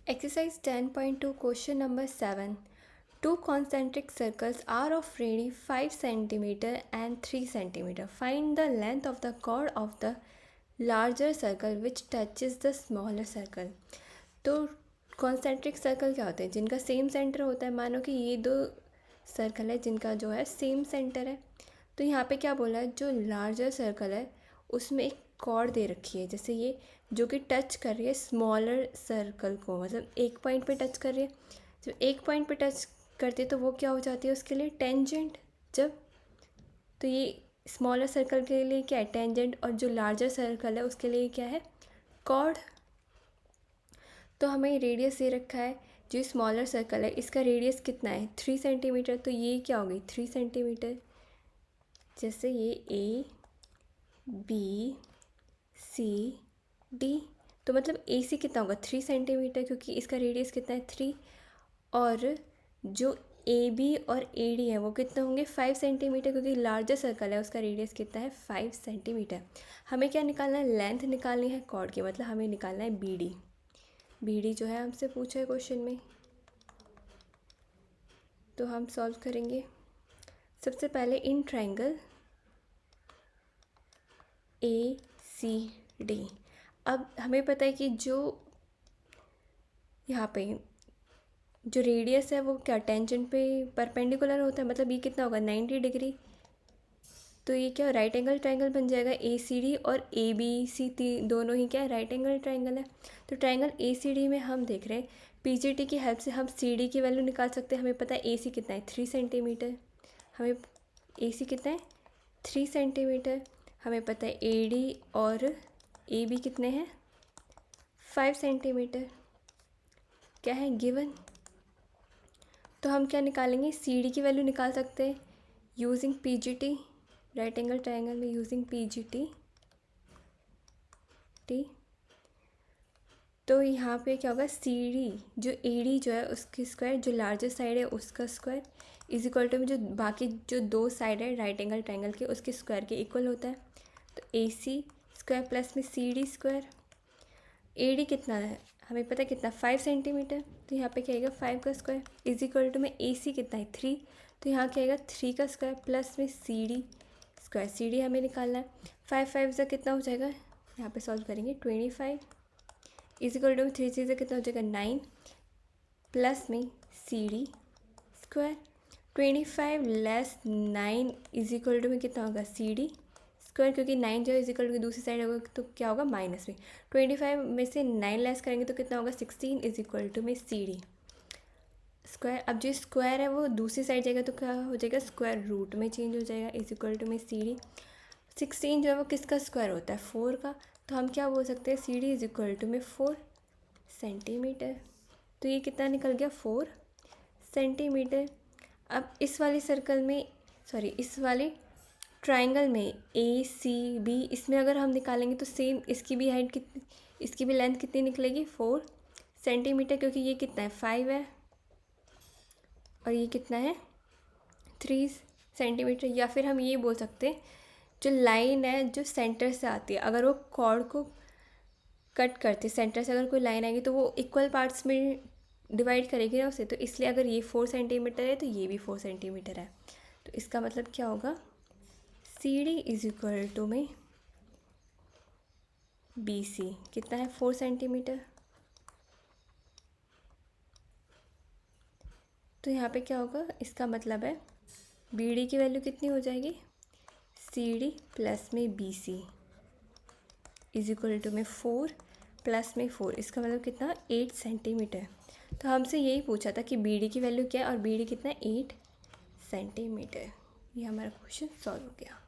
Exercise 10.2 question number 7. Two concentric circles are of radius 5 cm and 3 cm. Find the length of the chord of the larger circle which touches the smaller circle. तो concentric circle क्या होते हैं? जिनका same centre होता है. मानो कि ये दो सर्कल है जिनका जो है सेम सेंटर है. तो यहाँ पे क्या बोला है, जो लार्जर सर्कल है उसमें एक कॉर्ड दे रखी है, जैसे ये जो कि टच कर रही है स्मॉलर सर्कल को, मतलब एक पॉइंट पे टच कर रही है. जब एक पॉइंट पे टच करती है तो वो क्या हो जाती है उसके लिए टेंजेंट. जब तो ये स्मॉलर सर्कल के लिए क्या है, टेंजेंट, और जो लार्जर सर्कल है उसके लिए क्या है, कॉर्ड. तो हमें रेडियस दे रखा है, जो स्मॉलर सर्कल है इसका रेडियस कितना है 3 सेंटीमीटर. तो ये क्या हो गई 3 सेंटीमीटर. जैसे ये ए बी सी डी, तो मतलब ए सी कितना होगा 3 सेंटीमीटर, क्योंकि इसका रेडियस कितना है 3. और जो ए बी और ए डी है वो कितना होंगे 5 सेंटीमीटर, क्योंकि लार्जर सर्कल है उसका रेडियस कितना है 5 सेंटीमीटर. हमें क्या निकालना है, लेंथ निकालनी है कॉर्ड की, मतलब हमें निकालना है बी डी. बी डी जो है हमसे पूछा है क्वेश्चन में, तो हम सॉल्व करेंगे. सबसे पहले in triangle A C D. अब हमें पता है कि जो यहाँ पे जो रेडियस है वो क्या टेंजेंट पे परपेंडिकुलर होता है, मतलब ये कितना होगा 90 डिग्री. तो ये क्या राइट एंगल ट्रायंगल बन जाएगा ए सी डी, और ए बी सी दोनों ही क्या है राइट एंगल ट्रायंगल है. तो ट्रायंगल ए सी डी में हम देख रहे हैं पी जी टी की हेल्प से हम सी डी की वैल्यू निकाल सकते हैं. हमें पता है ए सी कितना है 3 सेंटीमीटर, हमें ए सी कितना है 3 सेंटीमीटर. हमें पता है ए डी और ए बी कितने हैं 5 सेंटीमीटर, क्या है गिवन. तो हम क्या निकालेंगे, सी डी की वैल्यू निकाल सकते हैं using P G T, right angle triangle में यूजिंग पी जी टी. तो यहाँ पे क्या होगा, सी डी जो ए डी जो है उसकी स्क्वायर, जो लार्जर साइड है उसका स्क्वायर, इज इक्वल टू में जो बाकी जो दो साइड है राइट एंगल ट्रायंगल के उसके स्क्वायर के इक्वल होता है. तो ए सी स्क्वायर प्लस में C D square. A D कितना है हमें पता है कितना 5 सेंटीमीटर, तो यहाँ पे क्या आएगा 5 का स्क्वायर इज इक्वल टू में ए सी कितना है 3, तो यहाँ क्या आएगा 3 का स्क्वायर प्लस में C D square. C D हमें निकालना है. 5 5 से कितना हो जाएगा, यहाँ पे सॉल्व करेंगे 25 इज इक्वल टू में 3 3 से कितना हो जाएगा 9 प्लस में C D square. 25 less 9 is equal to में कितना होगा सी डी स्क्वायर, क्योंकि 9 जो इज इक्वल टू दूसरी साइड होगा तो क्या होगा माइनस में. 25 में से 9 लेस करेंगे तो कितना होगा 16 इज इक्वल टू में सी डी स्क्वायर. अब जो स्क्वायर है वो दूसरी साइड जाएगा तो क्या हो जाएगा स्क्वायर रूट में चेंज हो जाएगा इज इक्वल टू में सी डी. 16 जो है वो किसका स्क्वायर होता है 4 का, तो हम क्या बोल सकते हैं C D is equal to में 4 सेंटीमीटर. तो ये कितना निकल गया 4 सेंटीमीटर. अब इस वाली सर्कल में इस वाली ट्रायंगल में ए सी बी, इसमें अगर हम निकालेंगे तो सेम इसकी भी हाइट कितनी, इसकी भी लेंथ कितनी निकलेगी 4 सेंटीमीटर, क्योंकि ये कितना है 5 है और ये कितना है 3 सेंटीमीटर. या फिर हम ये बोल सकते हैं जो लाइन है जो सेंटर से आती है, अगर वो कॉर्ड को कट करते सेंटर से अगर कोई लाइन आएगी तो वो इक्वल पार्ट्स में डिवाइड करेगी ना उसे, तो इसलिए अगर ये 4 सेंटीमीटर है तो ये भी 4 सेंटीमीटर है. तो इसका मतलब क्या होगा C D is equal to में बी सी कितना है 4 सेंटीमीटर. तो यहाँ पे क्या होगा, इसका मतलब है बी डी की वैल्यू कितनी हो जाएगी सी डी प्लस में B C is equal to में 4 प्लस में 4, इसका मतलब कितना 8 सेंटीमीटर. तो हमसे यही पूछा था कि बी डी की वैल्यू क्या है और बी डी कितना 8 सेंटीमीटर. ये हमारा क्वेश्चन सॉल्व हो गया.